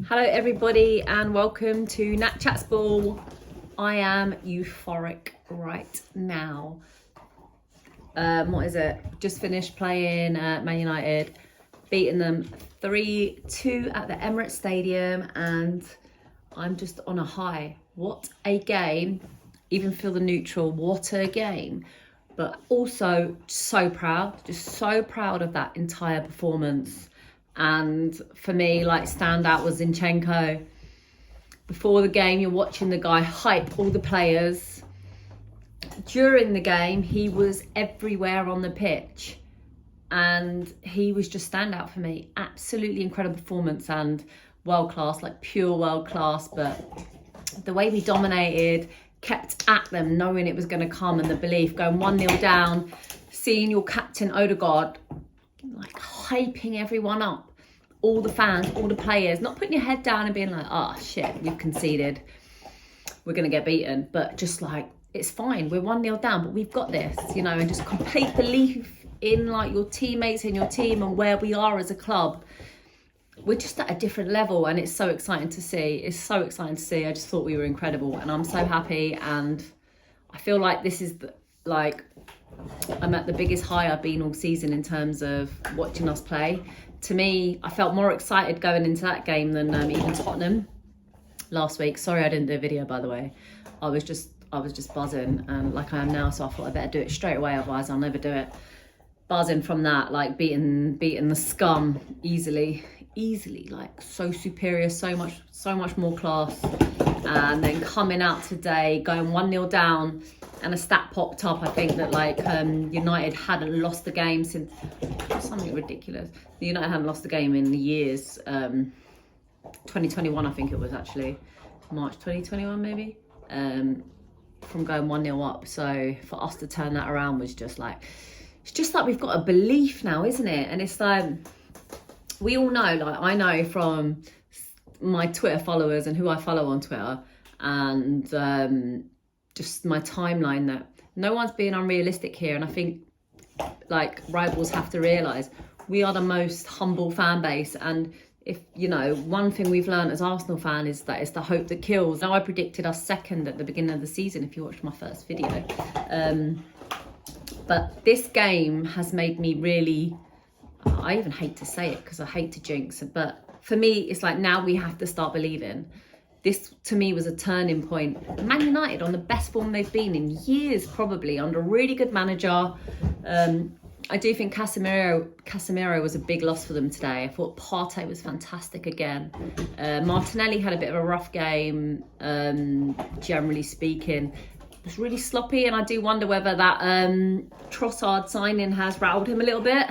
Hello everybody and welcome to NatChatsBall. I am euphoric right now. What is it? Just finished playing Man United, beating them 3-2 at the Emirates Stadium, and I'm just on a high. What a game. Even feel the neutral, what a game. But also so proud, just so proud of that entire performance. And for me, like, standout was Zinchenko. Before the game, you're watching the guy hype all the players. During the game, he was everywhere on the pitch. And he was just standout for me. Absolutely incredible performance and world class, like pure world class. But the way we dominated, kept at them, knowing it was going to come, and the belief, going 1-0 down, seeing your captain Odegaard like hyping everyone up, all the fans, all the players, not putting your head down and being like, oh shit, we've conceded, we're gonna get beaten, but just like, it's fine, we're 1-0 down, but we've got this, you know, and just complete belief in like your teammates and your team and where we are as a club. We're just at a different level, and it's so exciting to see. It's so exciting to see. I just thought we were incredible, and I'm so happy, and I feel like this is like, I'm at the biggest high I've been all season in terms of watching us play. To me, I felt more excited going into that game than even Tottenham last week. Sorry I didn't do a video, by the way. I was just buzzing, like I am now, so I thought I better do it straight away, otherwise I'll never do it. Buzzing from that, like beating the scum easily, like so superior, so much more class. And then coming out today, going 1-0 down, and a stat popped up, I think, that like United hadn't lost the game since something ridiculous. The United hadn't lost the game in the years, 2021, I think it was, actually March 2021 maybe, from going 1-0 up. So for us to turn that around was just like, it's just like we've got a belief now, isn't it? And it's like, we all know, like I know from my Twitter followers and who I follow on Twitter, and just my timeline, that no one's being unrealistic here. And I think like rivals have to realise we are the most humble fan base, and if you know, one thing we've learned as Arsenal fan is that it's the hope that kills. Now, I predicted us second at the beginning of the season, if you watched my first video, but this game has made me really, I even hate to say it because I hate to jinx it, but for me it's like, now we have to start believing. This to me was a turning point. Man United on the best form they've been in years, probably, under a really good manager. I do think Casemiro was a big loss for them today. I thought Partey was fantastic again. Martinelli had a bit of a rough game, generally speaking. It was really sloppy, and I do wonder whether that Trossard signing has rattled him a little bit.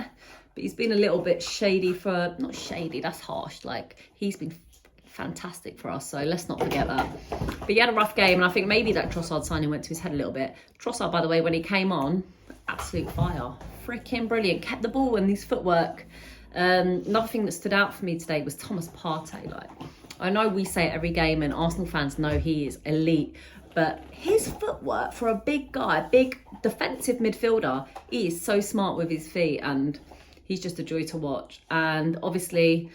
But he's been a little bit shady for, not shady, that's harsh. Like, he's been fantastic for us, so let's not forget that. But he had a rough game, and I think maybe that Trossard signing went to his head a little bit. Trossard, by the way, when he came on, absolute fire. Freaking brilliant. Kept the ball and his footwork. Another thing that stood out for me today was Thomas Partey. Like, I know we say it every game, and Arsenal fans know he is elite, but his footwork for a big guy, a big defensive midfielder, he is so smart with his feet, and he's just a joy to watch. And obviously,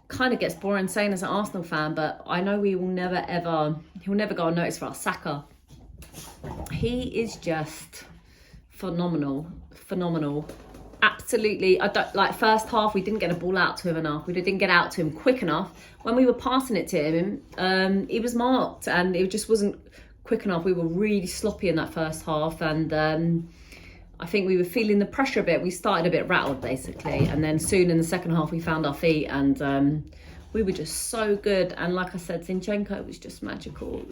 kind of gets boring saying as an Arsenal fan, but I know he'll never go unnoticed for us. Saka, he is just phenomenal. Absolutely. I don't like, first half we didn't get a ball out to him enough. We didn't get out to him quick enough. When we were passing it to him, he was marked, and it just wasn't quick enough. We were really sloppy in that first half, and I think we were feeling the pressure a bit. We started a bit rattled, basically, and then soon in the second half we found our feet, and we were just so good. And like I said, Zinchenko was just magical.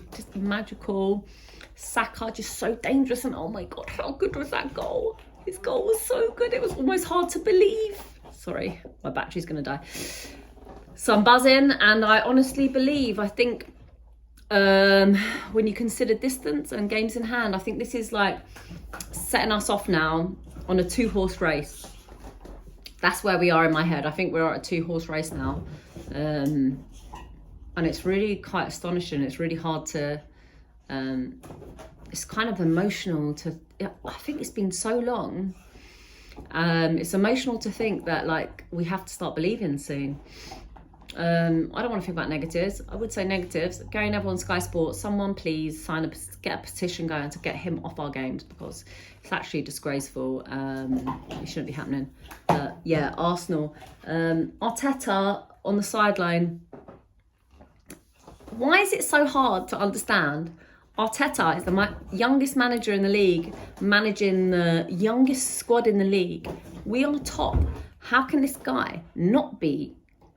Saka just so dangerous, and oh my god, how good was that goal? His goal was so good, it was almost hard to believe. Sorry, my battery's gonna die. So I'm buzzing, and I honestly believe, I think when you consider distance and games in hand, I think this is like setting us off now on a 2-horse race. That's where we are in my head. I think we're at a 2-horse race now, and it's really quite astonishing. It's really hard to it's kind of emotional to, I think it's been so long. It's emotional to think that like we have to start believing soon. I don't want to think about negatives. I would say negatives. Gary Neville on Sky Sports, someone please get a petition going to get him off our games, because it's actually disgraceful. It shouldn't be happening. Yeah, Arsenal. Arteta on the sideline. Why is it so hard to understand? Arteta is the youngest manager in the league, managing the youngest squad in the league. We are top. How can this guy not be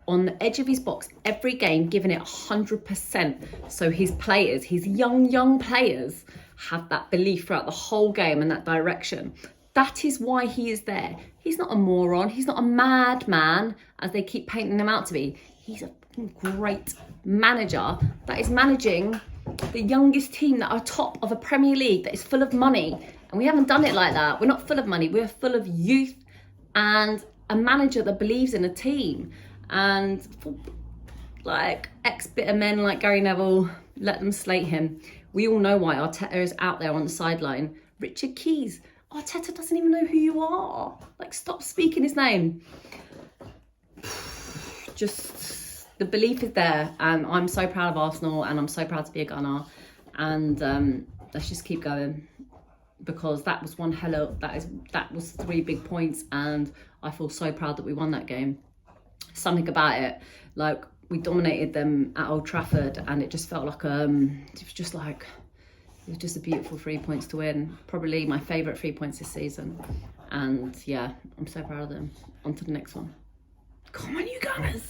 on the edge of his box every game, giving it 100%? So his players, his young players, have that belief throughout the whole game and that direction. That is why he is there. He's not a moron. He's not a madman, as they keep painting him out to be. He's a great manager that is managing the youngest team that are top of a Premier League that is full of money. And we haven't done it like that. We're not full of money. We're full of youth and a manager that believes in a team. And for, like, ex-bitter men like Gary Neville, let them slate him. We all know why Arteta is out there on the sideline. Richard Keys, Arteta doesn't even know who you are. Like, stop speaking his name. Just, the belief is there, and I'm so proud of Arsenal, and I'm so proud to be a Gunner. And let's just keep going, because that was that was 3 big points, and I feel so proud that we won that game. Something about it, like, we dominated them at Old Trafford, and it just felt like it was just a beautiful 3 points to win. Probably my favourite 3 points this season. And yeah, I'm so proud of them. On to the next one. Come on, you Gunners!